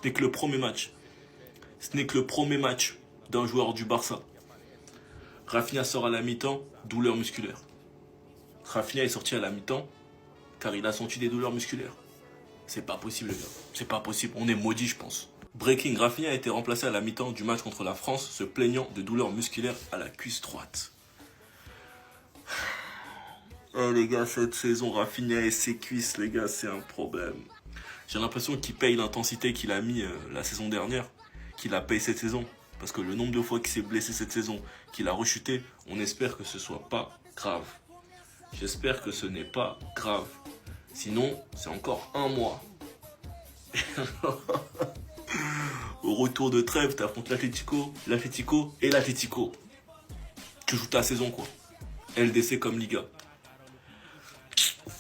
n'est que le premier match. Ce n'est que le premier match d'un joueur du Barça. Rafinha sort à la mi-temps, douleur musculaire. Rafinha est sorti à la mi-temps car il a senti des douleurs musculaires. C'est pas possible, les gars. C'est pas possible. On est maudits, je pense. Breaking, Rafinha a été remplacé à la mi-temps du match contre la France, se plaignant de douleurs musculaires à la cuisse droite. Oh les gars, cette saison, Rafinha et ses cuisses, les gars, c'est un problème. J'ai l'impression qu'il paye l'intensité qu'il a mis la saison dernière, qu'il la paye cette saison. Parce que le nombre de fois qu'il s'est blessé cette saison, qu'il a rechuté, on espère que ce soit pas grave. J'espère que ce n'est pas grave. Sinon, c'est encore un mois. Au retour de trêve, t'affrontes l'Atlético et l'Atlético. Tu joues ta saison, quoi. LDC comme Liga.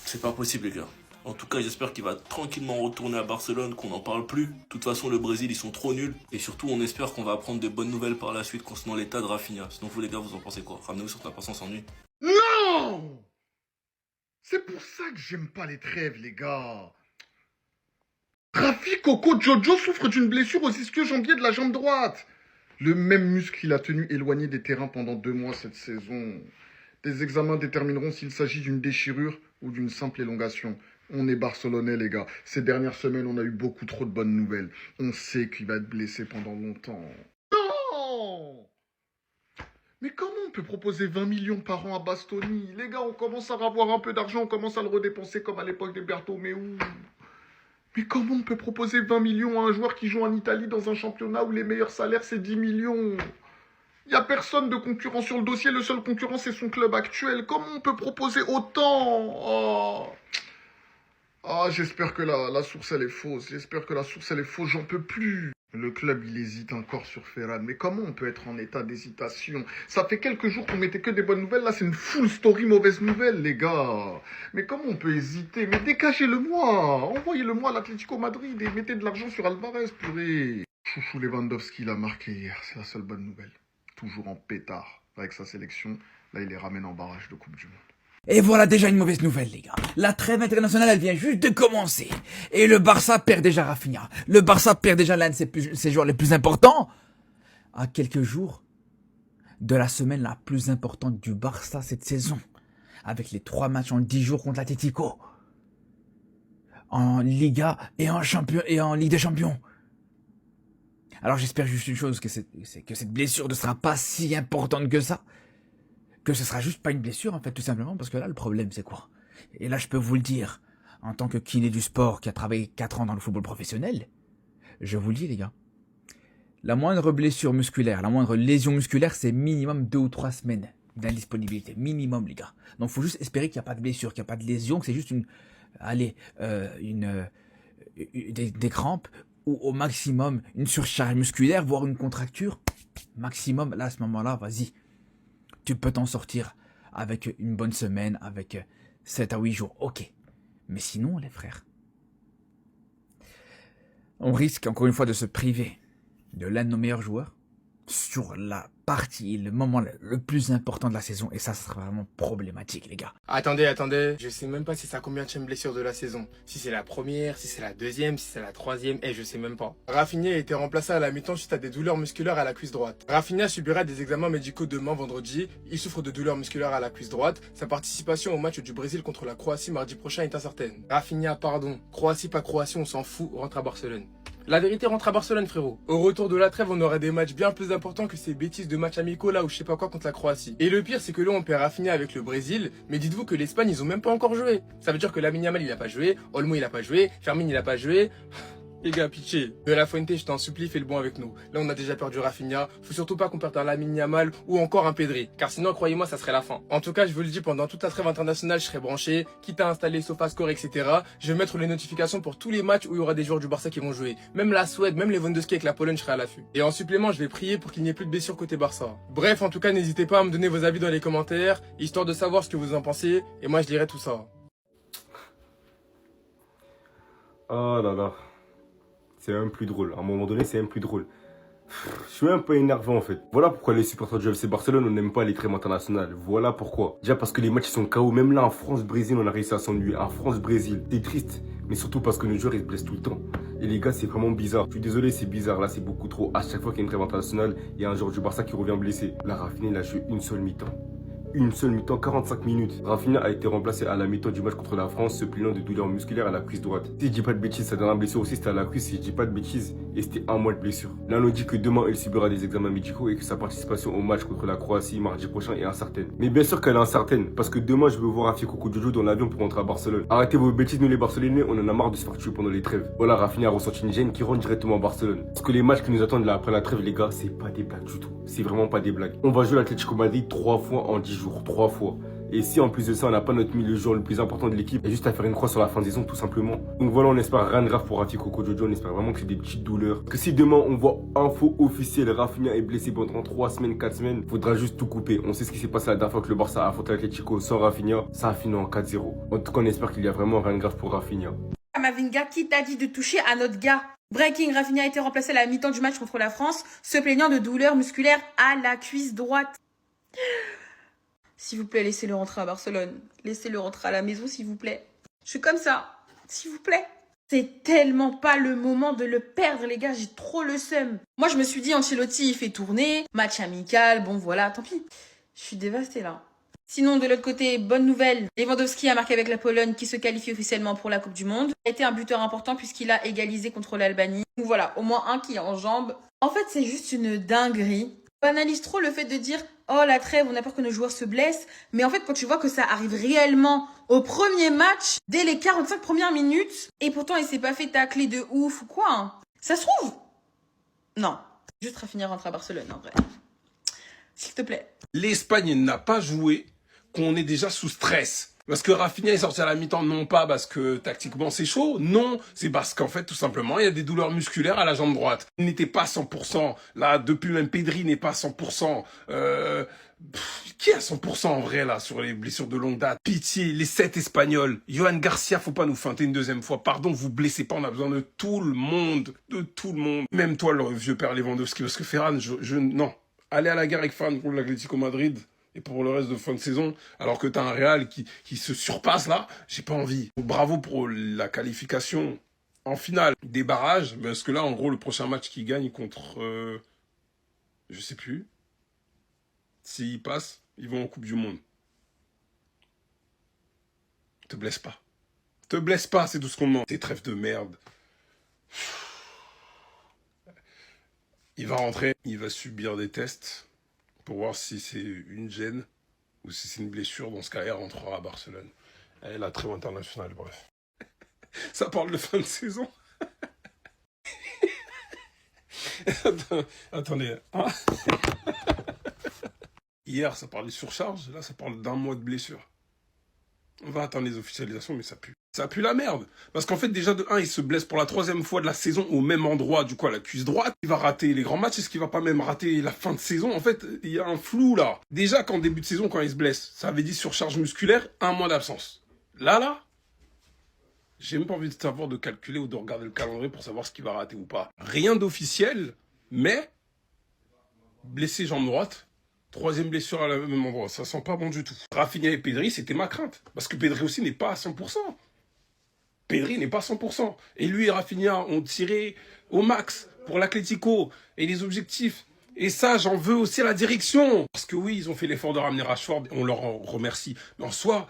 C'est pas possible, les gars. En tout cas, j'espère qu'il va tranquillement retourner à Barcelone, qu'on n'en parle plus. De toute façon, le Brésil, ils sont trop nuls. Et surtout, on espère qu'on va apprendre de bonnes nouvelles par la suite concernant l'état de Rafinha. Sinon, vous, les gars, vous en pensez quoi? Ramenez-vous sur ta patience en nuit. Non! C'est pour ça que j'aime pas les trêves, les gars. Rafi Coco Jojo souffre d'une blessure aux ischio-jambiers de la jambe droite. Le même muscle qu'il a tenu éloigné des terrains pendant 2 mois cette saison. Des examens détermineront s'il s'agit d'une déchirure ou d'une simple élongation. On est barcelonais, les gars. Ces dernières semaines, on a eu beaucoup trop de bonnes nouvelles. On sait qu'il va être blessé pendant longtemps. Non! Mais comment on peut proposer 20 millions par an à Bastoni? Les gars, on commence à avoir un peu d'argent, on commence à le redépenser comme à l'époque des Bertomeu. Mais comment on peut proposer 20 millions à un joueur qui joue en Italie dans un championnat où les meilleurs salaires, c'est 10 millions? Il n'y a personne de concurrent sur le dossier, le seul concurrent, c'est son club actuel. Comment on peut proposer autant? J'espère que la source, elle est fausse. J'en peux plus. Le club, il hésite encore sur Ferran. Mais comment on peut être en état d'hésitation? Ça fait quelques jours qu'on mettait que des bonnes nouvelles. Là, c'est une full story mauvaise nouvelle, les gars. Mais comment on peut hésiter? Mais dégagez-le-moi. Envoyez-le-moi à l'Atlético Madrid et mettez de l'argent sur Alvarez, purée. Chouchou Lewandowski l'a marqué hier. C'est la seule bonne nouvelle. Toujours en pétard avec sa sélection. Là, il les ramène en barrage de Coupe du Monde. Et voilà déjà une mauvaise nouvelle, les gars. La trêve internationale, elle vient juste de commencer. Et le Barça perd déjà Rafinha. Le Barça perd déjà l'un de ses joueurs les plus importants. À quelques jours de la semaine la plus importante du Barça cette saison. Avec les 3 matchs en 10 jours contre l'Atlético. En Liga et en Ligue des Champions. Alors j'espère juste une chose, que cette blessure ne sera pas si importante que ça. Que ce sera juste pas une blessure, en fait, tout simplement, parce que là, le problème, c'est quoi? Et là, je peux vous le dire, en tant que kiné du sport qui a travaillé 4 ans dans le football professionnel, je vous le dis, les gars, la moindre blessure musculaire, la moindre lésion musculaire, c'est minimum 2 ou 3 semaines d'indisponibilité. Minimum, les gars. Donc, faut juste espérer qu'il n'y a pas de blessure, qu'il n'y a pas de lésion, que c'est juste des crampes, ou au maximum, une surcharge musculaire, voire une contracture. Maximum, là, à ce moment-là, vas-y. Tu peux t'en sortir avec une bonne semaine, avec 7 à 8 jours. Ok. Mais sinon, les frères, on risque encore une fois de se priver de l'un de nos meilleurs joueurs sur la partie, le moment le plus important de la saison. Et ça sera vraiment problématique, les gars. Attendez. Je sais même pas si c'est la combienième blessure de la saison. Si c'est la première, si c'est la deuxième, si c'est la troisième, je sais même pas. Rafinha a été remplacé à la mi-temps suite à des douleurs musculaires à la cuisse droite. Rafinha subira des examens médicaux demain vendredi. Il souffre de douleurs musculaires à la cuisse droite. Sa participation au match du Brésil contre la Croatie mardi prochain est incertaine. Rafinha, pardon. Croatie, pas Croatie, on s'en fout, rentre à Barcelone. La vérité rentre à Barcelone, frérot. Au retour de la trêve, on aurait des matchs bien plus importants que ces bêtises de matchs amicaux là ou je sais pas quoi contre la Croatie. Et le pire, c'est que là, on perd Rafinha avec le Brésil, mais dites-vous que l'Espagne, ils ont même pas encore joué. Ça veut dire que Lamine Yamal, il a pas joué, Olmo, il a pas joué, Fermin, il a pas joué. Les gars, pitié. De La Fuente, je t'en supplie, fais le bon avec nous. Là, on a déjà perdu Rafinha. Faut surtout pas qu'on perde un Lamine Yamal ou encore un Pedri. Car sinon, croyez-moi, ça serait la fin. En tout cas, je vous le dis, pendant toute la trêve internationale, je serai branché. Quitte à installer SofaScore, etc. Je vais mettre les notifications pour tous les matchs où il y aura des joueurs du Barça qui vont jouer. Même la Suède, même les Lewandowski avec la Pologne, je serai à l'affût. Et en supplément, je vais prier pour qu'il n'y ait plus de blessures côté Barça. Bref, en tout cas, n'hésitez pas à me donner vos avis dans les commentaires, histoire de savoir ce que vous en pensez. Et moi, je lirai tout ça. Oh là là. C'est même plus drôle. À un moment donné, c'est même plus drôle. Je suis un peu énervé en fait. Voilà pourquoi les supporters du FC Barcelone, on n'aime pas les crèmes internationales. Voilà pourquoi. Déjà parce que les matchs sont KO. Même là en France-Brésil, on a réussi à s'ennuyer. En France-Brésil, c'est triste. Mais surtout parce que nos joueurs ils se blessent tout le temps. Et les gars, c'est vraiment bizarre. Je suis désolé, c'est bizarre. Là, c'est beaucoup trop. À chaque fois qu'il y a une trêve internationale, il y a un joueur du Barça qui revient blessé. Là, Rafinha, il a joué une seule mi-temps. Une seule mi-temps, 45 minutes. Rafinha a été remplacé à la mi-temps du match contre la France, se plaignant de douleurs musculaires à la cuisse droite. Si je dis pas de bêtises, sa dernière blessure aussi c'était à la cuisse, si je dis pas de bêtises, et c'était 1 mois de blessure. Là, on nous dit que demain, il subira des examens médicaux et que sa participation au match contre la Croatie mardi prochain est incertaine. Mais bien sûr qu'elle est incertaine, parce que demain, je veux voir Rafi Coco dans l'avion pour rentrer à Barcelone. Arrêtez vos bêtises, nous les Barcelonais, on en a marre de se faire tuer pendant les trêves. Voilà, Rafinha a ressenti une gêne qui rentre directement à Barcelone. Parce que les matchs qui nous attendent là après la trêve, les gars, c'est pas des blagues du tout. C'est vraiment pas des blagues. On va jouer l'Atlético Madrid 3 fois en 10 jours, 3 fois. Et si en plus de ça on n'a pas notre milieu joueur le plus important de l'équipe, il y a juste à faire une croix sur la fin de saison tout simplement. Donc voilà, on espère rien de grave pour Rafi Coco, on espère vraiment que c'est des petites douleurs. Que si demain on voit info officielle, Rafinha est blessé pendant 3 semaines, 4 semaines, faudra juste tout couper. On sait ce qui s'est passé la dernière fois que le Barça a affronté l'Atlético sans Rafinha, ça a fini en 4-0. En tout cas on espère qu'il y a vraiment rien de grave pour Rafinha. Kamavinga, qui t'a dit de toucher à notre gars? Breaking, Rafinha a été remplacé à la mi-temps du match contre la France, se plaignant de douleurs musculaires à la cuisse droite. S'il vous plaît, laissez-le rentrer à Barcelone. Laissez-le rentrer à la maison, s'il vous plaît. Je suis comme ça. S'il vous plaît. C'est tellement pas le moment de le perdre, les gars. J'ai trop le seum. Moi, je me suis dit, Ancelotti, il fait tourner. Match amical. Bon, voilà, tant pis. Je suis dévastée, là. Sinon, de l'autre côté, bonne nouvelle. Lewandowski a marqué avec la Pologne qui se qualifie officiellement pour la Coupe du Monde. Il a été un buteur important puisqu'il a égalisé contre l'Albanie. Donc voilà, au moins un qui est en jambes. En fait, c'est juste une dinguerie. On analyse trop le fait de dire « Oh, la trêve, on a peur que nos joueurs se blessent. » Mais en fait, quand tu vois que ça arrive réellement au premier match, dès les 45 premières minutes, et pourtant il s'est pas fait tacler de ouf ou quoi, hein. Ça se trouve? Non. Juste Rafinha rentre à Barcelone, en vrai. S'il te plaît. L'Espagne n'a pas joué, qu'on est déjà sous stress. Parce que Rafinha est sorti à la mi-temps, non pas parce que tactiquement c'est chaud, non, c'est parce qu'en fait tout simplement il y a des douleurs musculaires à la jambe droite. Il n'était pas à 100%, là depuis même Pedri n'est pas à 100%, qui est à 100% en vrai là sur les blessures de longue date? Pitié, les 7 Espagnols, Johan Garcia, faut pas nous feinter une deuxième fois, pardon, vous blessez pas, on a besoin de tout le monde, Même toi le vieux père Lewandowski, parce que Ferran, non, allez à la guerre avec Ferran pour l'Atlético Madrid. Et pour le reste de fin de saison, alors que t'as un Real qui se surpasse là, j'ai pas envie. Bravo pour la qualification en finale des barrages, parce que là, en gros, le prochain match qu'ils gagnent contre... je sais plus. S'ils passent, ils vont en Coupe du Monde. Te blesse pas. Te blesse pas, c'est tout ce qu'on demande. Tes trêves de merde. Il va rentrer, il va subir des tests pour voir si c'est une gêne ou si c'est une blessure. Dans ce cas, elle rentrera à Barcelone. Elle a trêve internationale, bref. Ça parle de fin de saison. Attendez. Hein. Hier, ça parlait de surcharge. Là, ça parle d'1 mois de blessure. On va attendre les officialisations, mais ça pue. Ça pue la merde. Parce qu'en fait, déjà, de 1, il se blesse pour la 3e fois de la saison au même endroit, du coup, à la cuisse droite. Il va rater les grands matchs. Est-ce qu'il va pas même rater la fin de saison? En fait, il y a un flou, là. Déjà, qu'en début de saison, quand il se blesse, ça avait dit surcharge musculaire, 1 mois d'absence. Là, j'ai même pas envie de savoir de calculer ou de regarder le calendrier pour savoir ce qu'il va rater ou pas. Rien d'officiel, mais blessé jambe droite. 3e blessure à la même endroit, ça sent pas bon du tout. Rafinha et Pedri, c'était ma crainte. Parce que Pedri aussi n'est pas à 100%. Pedri n'est pas à 100%. Et lui et Rafinha ont tiré au max pour l'Atlético et les objectifs. Et ça, j'en veux aussi à la direction. Parce que oui, ils ont fait l'effort de ramener Rashford, et on leur en remercie. Mais en soi,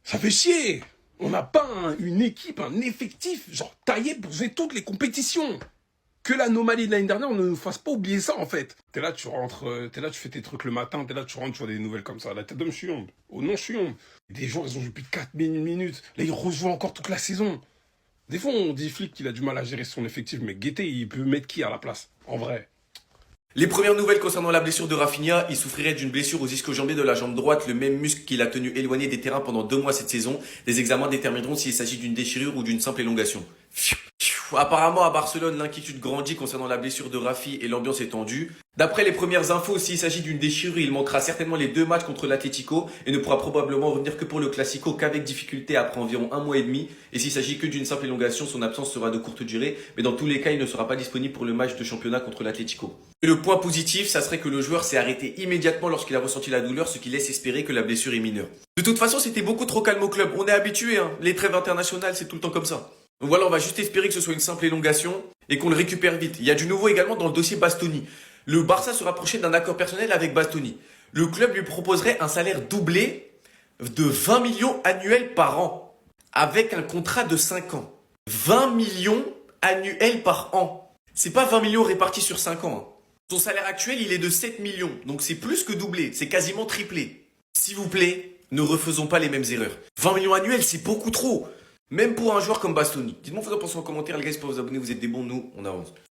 ça fait chier. On n'a pas une équipe, un effectif, genre taillé pour jouer toutes les compétitions. Que l'anomalie de l'année dernière ne nous fasse pas oublier ça, en fait. T'es là, tu rentres, tu fais tes trucs le matin, t'es là, tu rentres, tu vois des nouvelles comme ça. La tête d'homme, je suis honte. Oh non, je suis honte. Des joueurs, ils ont joué plus de 4 minutes. Là, ils rejouent encore toute la saison. Des fois, on dit Flick qu'il a du mal à gérer son effectif, mais Guettet, il peut mettre qui à la place? En vrai. Les premières nouvelles concernant la blessure de Rafinha, il souffrirait d'une blessure aux ischio-jambiers de la jambe droite, le même muscle qu'il a tenu éloigné des terrains pendant 2 mois cette saison. Les examens détermineront s'il s'agit d'une déchirure ou d'une simple élongation. Apparemment, à Barcelone, l'inquiétude grandit concernant la blessure de Rafi et l'ambiance est tendue. D'après les premières infos, s'il s'agit d'une déchirure, il manquera certainement les 2 matchs contre l'Atlético et ne pourra probablement revenir que pour le Classico qu'avec difficulté après environ 1 mois et demi. Et s'il s'agit que d'une simple élongation, son absence sera de courte durée, mais dans tous les cas, il ne sera pas disponible pour le match de championnat contre l'Atlético. Et le point positif, ça serait que le joueur s'est arrêté immédiatement lorsqu'il a ressenti la douleur, ce qui laisse espérer que la blessure est mineure. De toute façon, c'était beaucoup trop calme au club. On est habitué, hein. Les trêves internationales, c'est tout le temps comme ça. Donc voilà, on va juste espérer que ce soit une simple élongation et qu'on le récupère vite. Il y a du nouveau également dans le dossier Bastoni. Le Barça se rapprochait d'un accord personnel avec Bastoni. Le club lui proposerait un salaire doublé de 20 millions annuels par an, avec un contrat de 5 ans. 20 millions annuels par an. C'est pas 20 millions répartis sur 5 ans. Hein. Son salaire actuel, il est de 7 millions. Donc c'est plus que doublé, c'est quasiment triplé. S'il vous plaît, ne refaisons pas les mêmes erreurs. 20 millions annuels, c'est beaucoup trop. Même pour un joueur comme Bastoni. Dites-moi, vous en pensez en commentaire, les gars, si vous vous abonner, vous êtes des bons, nous, on avance.